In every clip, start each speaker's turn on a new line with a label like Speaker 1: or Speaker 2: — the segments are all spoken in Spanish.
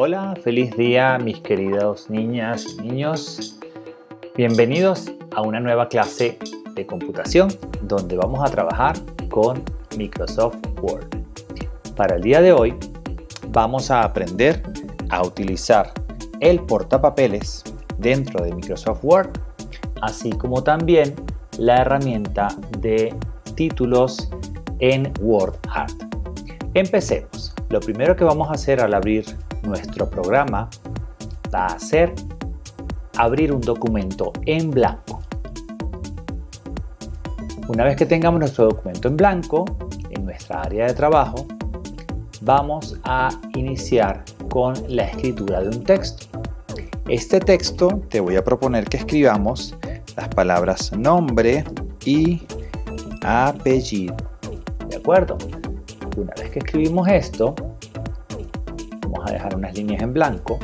Speaker 1: Hola, feliz día mis queridos niñas y niños. Bienvenidos a una nueva clase de computación donde vamos a trabajar con Microsoft Word. Para el día de hoy vamos a aprender a utilizar el portapapeles dentro de Microsoft Word, así como también la herramienta de títulos en WordArt. Empecemos. Lo primero que vamos a hacer al abrir nuestro programa va a ser abrir un documento en blanco. Una vez que tengamos nuestro documento en blanco, en nuestra área de trabajo, vamos a iniciar con la escritura de un texto. Este texto te voy a proponer que escribamos las palabras nombre y apellido. ¿De acuerdo? Una vez que escribimos esto, vamos a dejar unas líneas en blanco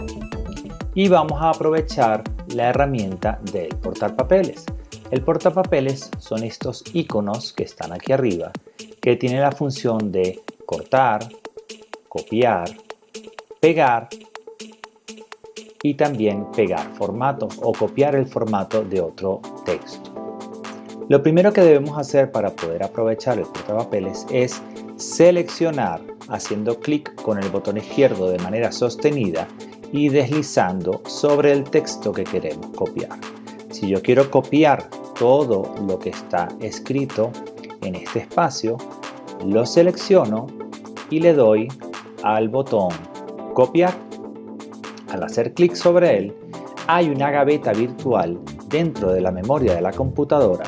Speaker 1: y vamos a aprovechar la herramienta del portapapeles. El portapapeles son estos iconos que están aquí arriba, que tienen la función de cortar, copiar, pegar y también pegar formatos o copiar el formato de otro texto. Lo primero que debemos hacer para poder aprovechar el portapapeles es seleccionar haciendo clic con el botón izquierdo de manera sostenida y deslizando sobre el texto que queremos copiar. Si yo quiero copiar todo lo que está escrito en este espacio, lo selecciono y le doy al botón copiar. Al hacer clic sobre él, hay una gaveta virtual dentro de la memoria de la computadora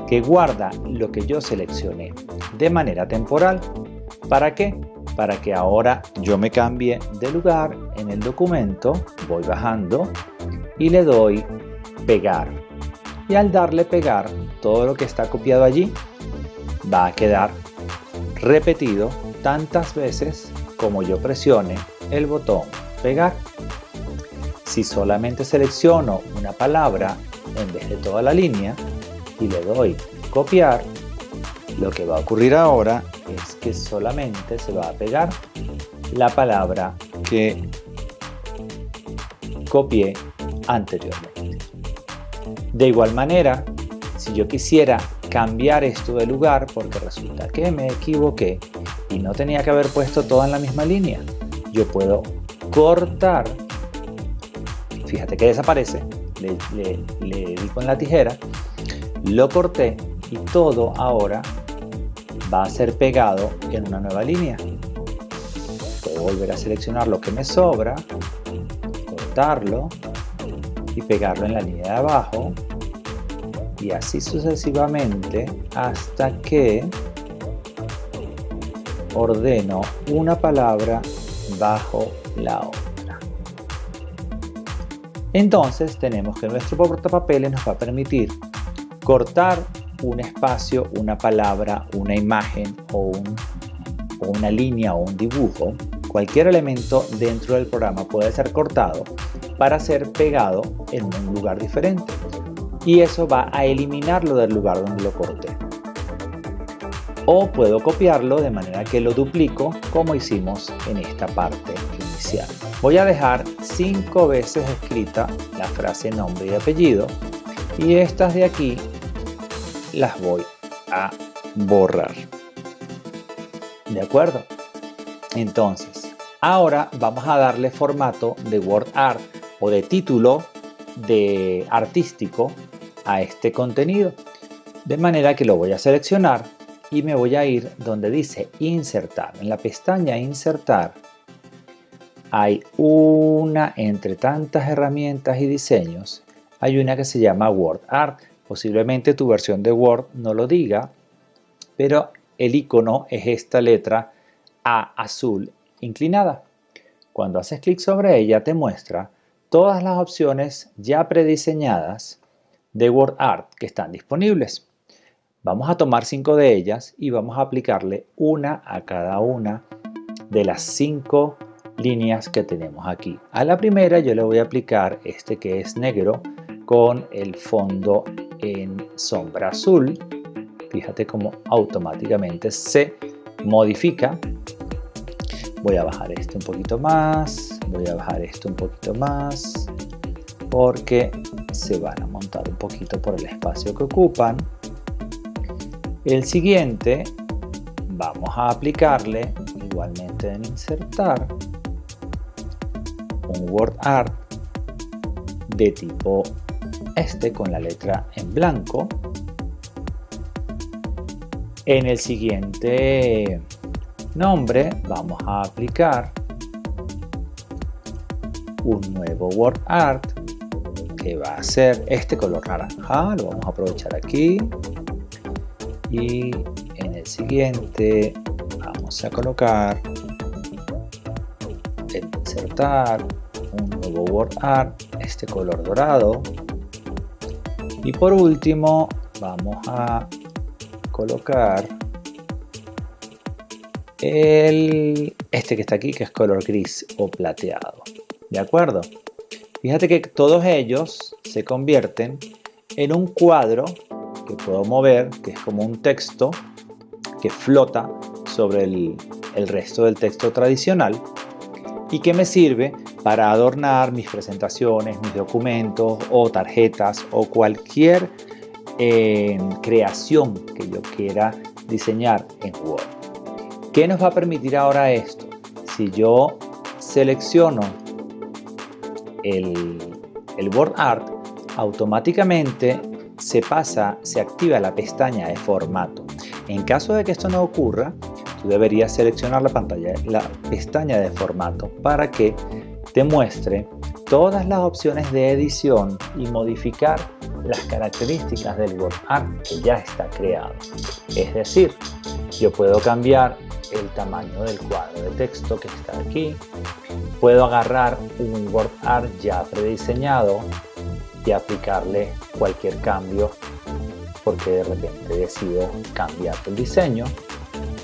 Speaker 1: que guarda lo que yo seleccioné de manera temporal. ¿Para qué? Para que ahora yo me cambie de lugar en el documento, voy bajando y le doy pegar. Y al darle pegar, todo lo que está copiado allí va a quedar repetido tantas veces como yo presione el botón pegar. Si solamente selecciono una palabra en vez de toda la línea y le doy copiar, lo que va a ocurrir ahora es que solamente se va a pegar la palabra que copié anteriormente. De igual manera, si yo quisiera cambiar esto de lugar porque resulta que me equivoqué y no tenía que haber puesto todo en la misma línea, yo puedo cortar. Fíjate que desaparece, le di con la tijera, lo corté y todo ahora va a ser pegado en una nueva línea. Puedo volver a seleccionar lo que me sobra, cortarlo y pegarlo en la línea de abajo y así sucesivamente hasta que ordeno una palabra bajo la otra. Entonces tenemos que nuestro portapapeles nos va a permitir cortar un espacio, una palabra, una imagen o una línea o un dibujo. Cualquier elemento dentro del programa puede ser cortado para ser pegado en un lugar diferente. Y eso va a eliminarlo del lugar donde lo corté. O puedo copiarlo de manera que lo duplico como hicimos en esta parte inicial. Voy a dejar 5 veces escrita la frase nombre y apellido y estas de aquí las voy a borrar. ¿De acuerdo? Entonces, ahora vamos a darle formato de WordArt o de título de artístico a este contenido. De manera que lo voy a seleccionar y me voy a ir donde dice insertar. En la pestaña insertar hay una entre tantas herramientas y diseños. Hay una que se llama WordArt. Posiblemente tu versión de Word no lo diga, pero el icono es esta letra A azul inclinada. Cuando haces clic sobre ella te muestra todas las opciones ya prediseñadas de WordArt que están disponibles. Vamos a tomar 5 de ellas y vamos a aplicarle una a cada una de las 5 líneas que tenemos aquí. A la primera yo le voy a aplicar este que es negro con el fondo en sombra azul. Fíjate cómo automáticamente se modifica. Voy a bajar este un poquito más, voy a bajar esto un poquito más, porque se van a montar un poquito por el espacio que ocupan. El siguiente, vamos a aplicarle, igualmente en insertar, un WordArt de tipo con la letra en blanco. En el siguiente nombre vamos a aplicar un nuevo WordArt que va a ser este color naranja. Lo vamos a aprovechar aquí, y en el siguiente vamos a colocar, insertar un nuevo WordArt, este color dorado. Y por último vamos a colocar este que está aquí, que es color gris o plateado. ¿De acuerdo? Fíjate que todos ellos se convierten en un cuadro que puedo mover, que es como un texto que flota sobre el resto del texto tradicional y que me sirve para adornar mis presentaciones, mis documentos o tarjetas o cualquier creación que yo quiera diseñar en Word. ¿Qué nos va a permitir ahora esto? Si yo selecciono el WordArt, automáticamente se activa la pestaña de formato. En caso de que esto no ocurra, tú deberías seleccionar la pestaña de formato para que te muestre todas las opciones de edición y modificar las características del WordArt que ya está creado. Es decir, yo puedo cambiar el tamaño del cuadro de texto que está aquí, puedo agarrar un WordArt ya prediseñado y aplicarle cualquier cambio porque de repente decido cambiar el diseño,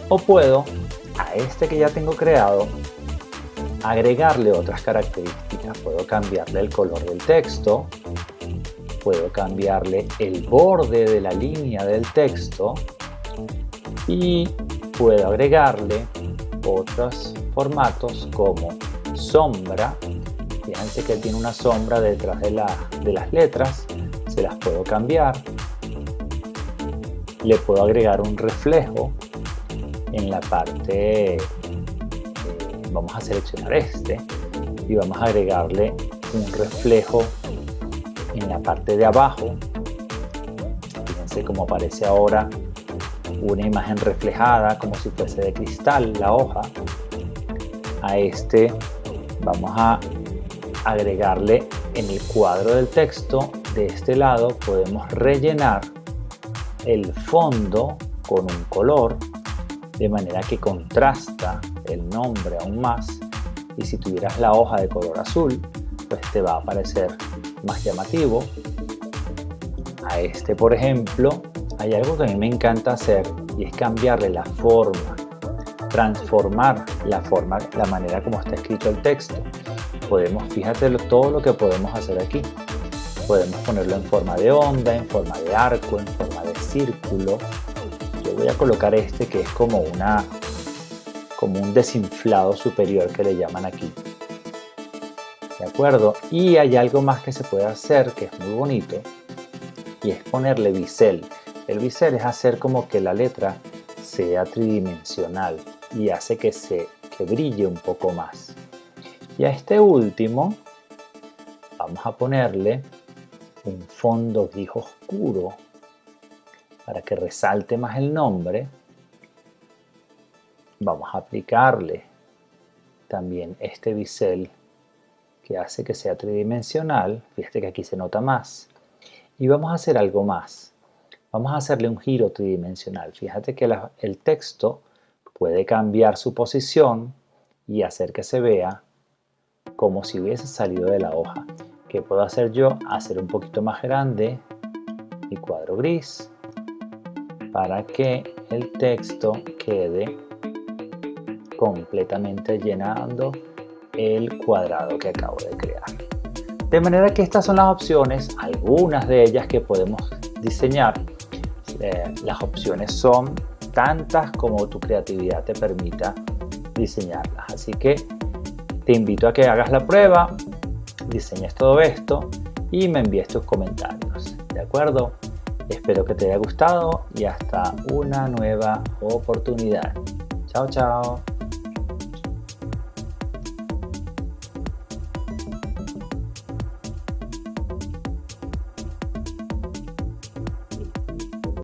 Speaker 1: o puedo a este que ya tengo creado agregarle otras características. Puedo cambiarle el color del texto, puedo cambiarle el borde de la línea del texto y puedo agregarle otros formatos como sombra. Fíjense que tiene una sombra detrás de las letras, se las puedo cambiar. Le puedo agregar un reflejo en la parte, vamos a seleccionar este y vamos a agregarle un reflejo en la parte de abajo. Fíjense cómo aparece ahora una imagen reflejada como si fuese de cristal la hoja. A este vamos a agregarle en el cuadro del texto. De este lado podemos rellenar el fondo con un color de manera que contrasta el nombre aún más, y si tuvieras la hoja de color azul pues te va a parecer más llamativo. A este, por ejemplo, hay algo que a mí me encanta hacer y es cambiarle la forma, transformar la manera como está escrito el texto. Fíjate todo lo que podemos hacer aquí. Podemos ponerlo en forma de onda, en forma de arco, en forma de círculo. Yo voy a colocar este que es como un desinflado superior que le llaman aquí. ¿De acuerdo? Y hay algo más que se puede hacer que es muy bonito y es ponerle bisel. El bisel es hacer como que la letra sea tridimensional y hace que brille un poco más. Y a este último vamos a ponerle un fondo gris oscuro para que resalte más el nombre. Vamos a aplicarle también este bisel que hace que sea tridimensional. Fíjate que aquí se nota más. Y vamos a hacer algo más. Vamos a hacerle un giro tridimensional. Fíjate que el texto puede cambiar su posición y hacer que se vea como si hubiese salido de la hoja. ¿Qué puedo hacer yo? Hacer un poquito más grande mi cuadro gris para que el texto quede completamente llenando el cuadrado que acabo de crear. De manera que estas son las opciones, algunas de ellas que podemos diseñar. Las opciones son tantas como tu creatividad te permita diseñarlas. Así que te invito a que hagas la prueba, diseñes todo esto y me envíes tus comentarios. ¿De acuerdo? Espero que te haya gustado y hasta una nueva oportunidad. Chao, chao.